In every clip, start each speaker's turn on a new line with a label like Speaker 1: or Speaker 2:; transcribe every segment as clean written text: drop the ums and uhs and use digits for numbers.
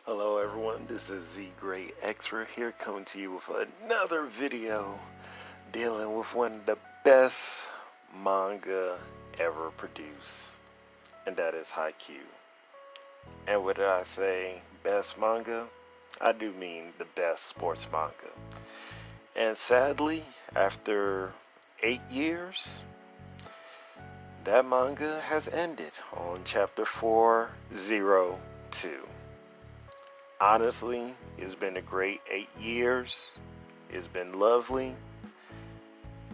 Speaker 1: Hello everyone, this is Z Gray Extra here coming to you with another video dealing with one of the best manga ever produced, and that is Haikyuu. And when I say best manga, I do mean the best sports manga. And sadly, after 8 years, that manga has ended on chapter 402. Honestly, it's been a great 8 years. It's been lovely.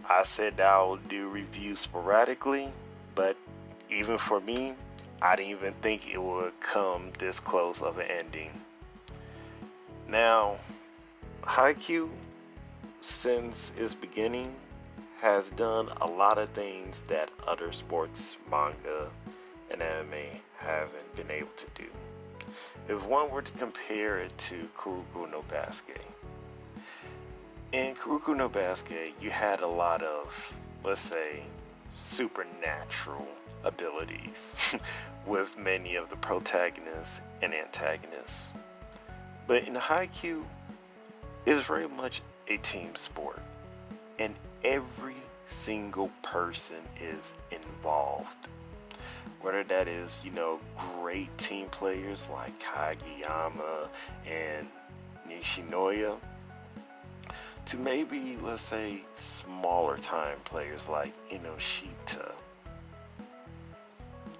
Speaker 1: I said I'll do reviews sporadically, but even for me, I didn't even think it would come this close of an ending. Now, Haikyuu, since its beginning, has done a lot of things that other sports manga and anime haven't been able to do. If one were to compare it to Kuroko no Basuke, in Kuroko no Basuke, you had a lot of, let's say, supernatural abilities with many of the protagonists and antagonists. But in Haikyuu, it's very much a team sport, and every single person is involved. Whether that is, great team players like Kageyama and Nishinoya, to maybe, let's say, smaller time players like Inoshita,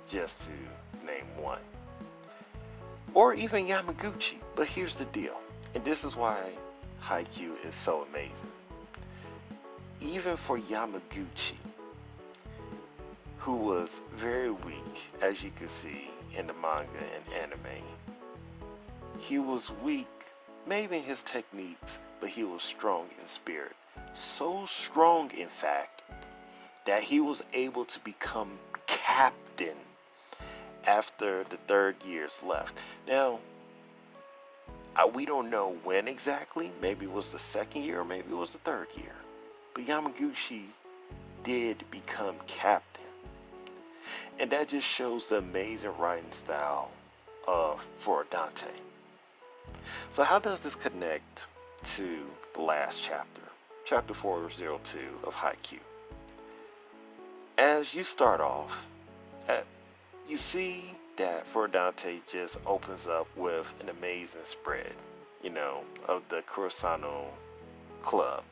Speaker 1: just to name one. Or even Yamaguchi. But here's the deal, and this is why Haikyuu is so amazing. Even for Yamaguchi, who was very weak, as you can see in the manga and anime. He was weak, maybe in his techniques, but he was strong in spirit. So strong, in fact, that he was able to become captain after the 3rd year's left. Now, we don't know when exactly. Maybe it was the 2nd year, or maybe it was the 3rd year. But Yamaguchi did become captain. And that just shows the amazing writing style for Dante. So how does this connect to the last chapter, chapter 402 of Haikyuu? As you start off, you see that for Dante just opens up with an amazing spread, of the Kurosano club.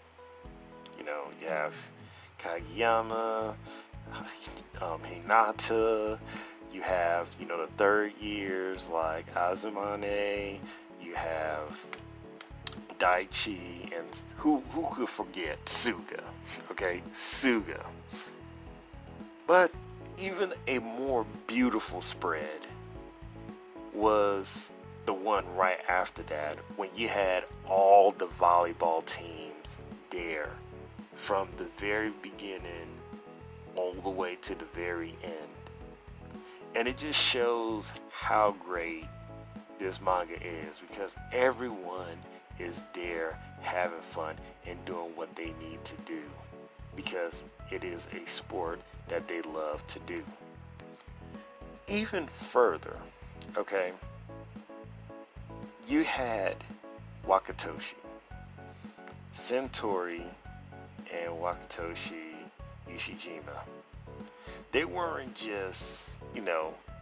Speaker 1: You have Kageyama, Hinata, you have, the 3rd years like Azumane, you have Daichi, and who could forget Suga, okay, Suga. But even a more beautiful spread was the one right after that, when you had all the volleyball teams there from the very beginning all the way to the very end. And it just shows how great this manga is, because everyone is there having fun and doing what they need to do, because it is a sport that they love to do. Even further, okay, you had Wakatoshi, Centauri, and Wakatoshi Ishijima. They weren't just,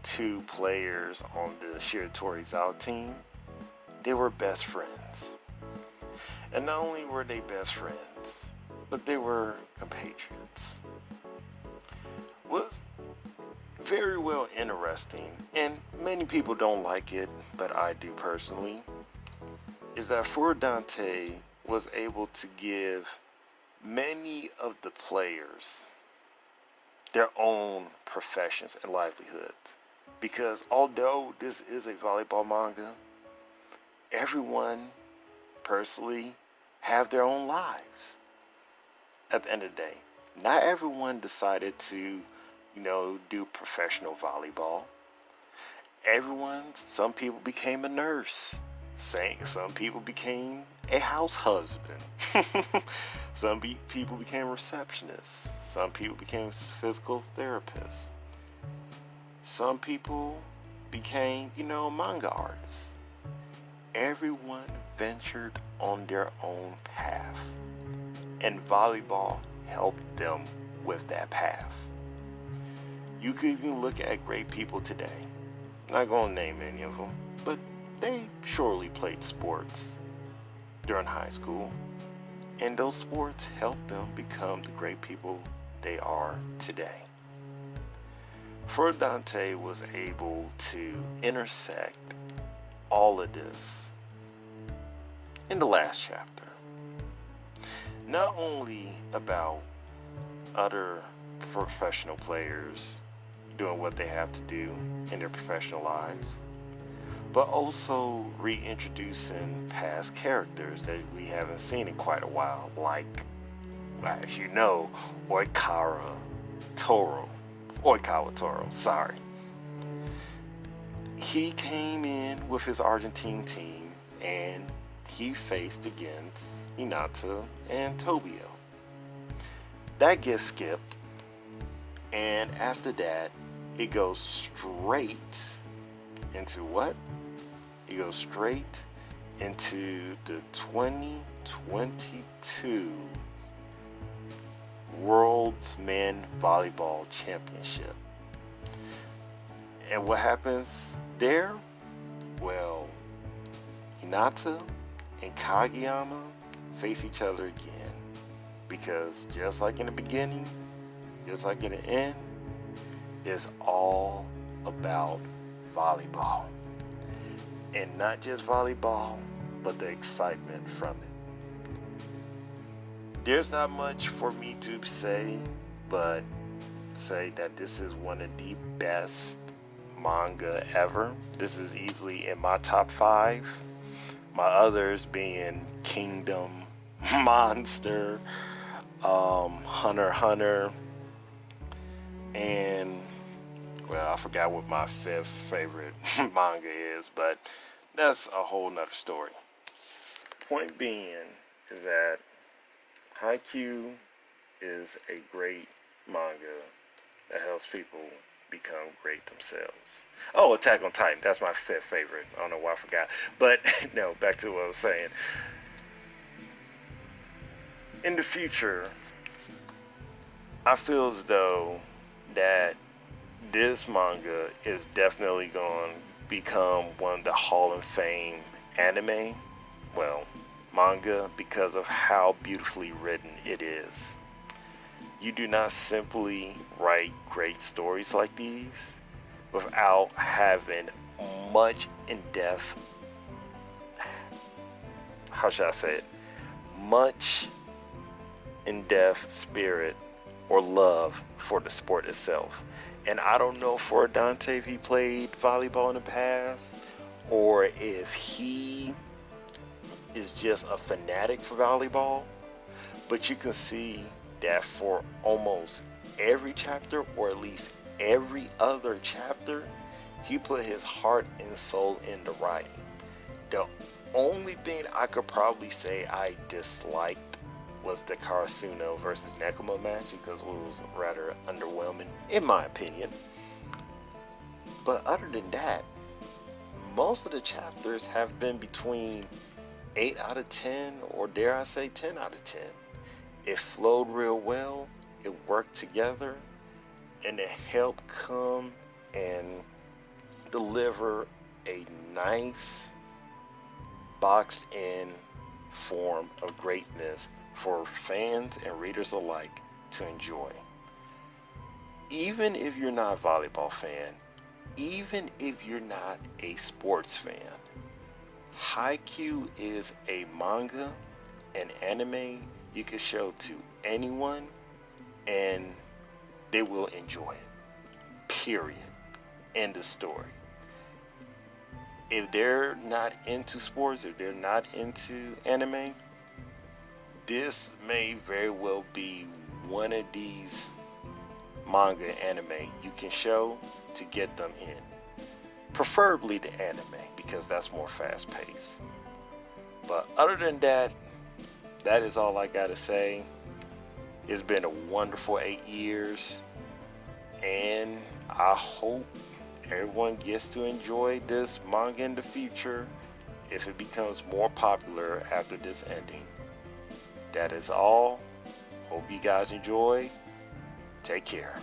Speaker 1: 2 players on the Shiratorizawa team. They were best friends. And not only were they best friends, but they were compatriots. Was very well interesting, and many people don't like it, but I do personally, is that Dante was able to give many of the players their own professions and livelihoods. Because although this is a volleyball manga, everyone personally have their own lives. At the end of the day, not everyone decided to, do professional volleyball. Some people became a nurse. Some people became a house husband. Some people became receptionists. Some people became physical therapists. Some people became, manga artists. everyone ventured on their own path, and volleyball helped them with that path. You could even look at great people today. Not gonna name any of them, but they surely played sports during high school, and those sports helped them become the great people they are today. Dante was able to intersect all of this in the last chapter. Not only about other professional players doing what they have to do in their professional lives, but also reintroducing past characters that we haven't seen in quite a while, like, as you know, Oikawa Toro. Sorry. He came in with his Argentine team and he faced against Hinata and Tobio. That gets skipped, and after that, it goes straight into what? It goes straight into the 2022 World Men Volleyball Championship. And what happens there? Well, Hinata and Kageyama face each other again. Because just like in the beginning, just like in the end, it's all about volleyball. And not just volleyball, but the excitement from it. There's not much for me to say, but say that this is one of the best manga ever. This is easily in my top 5. My others being Kingdom, Monster, Hunter x Hunter, and well, I forgot what my 5th favorite manga is, but that's a whole nother story. Point being is that Haikyuu is a great manga that helps people become great themselves. Oh, Attack on Titan, that's my 5th favorite. I don't know why I forgot. But no, back to what I was saying. In the future, I feel as though that this manga is definitely going to become one of the Hall of Fame anime, well, manga, because of how beautifully written it is. You do not simply write great stories like these without having much in-depth, how should I say it, much in-depth spirit or love for the sport itself. And I don't know for Dante if he played volleyball in the past or if he is just a fanatic for volleyball, but you can see that for almost every chapter, or at least every other chapter, he put his heart and soul into writing. The only thing I could probably say I disliked was the Karasuno versus Nekoma match, because it was rather underwhelming in my opinion. But other than that, most of the chapters have been between 8 out of 10, or dare I say 10 out of 10. It flowed real well, it worked together, and it helped come and deliver a nice boxed in form of greatness for fans and readers alike to enjoy. Even if you're not a volleyball fan, even if you're not a sports fan, Haikyuu is a manga, an anime you can show to anyone and they will enjoy it. Period. End of story. If they're not into sports, if they're not into anime, this may very well be one of these manga anime you can show to get them in. Preferably the anime, because that's more fast paced. But other than that, that is all I gotta say. It's been a wonderful 8 years, and I hope everyone gets to enjoy this manga in the future if it becomes more popular after this ending. That is all. Hope you guys enjoy. Take care.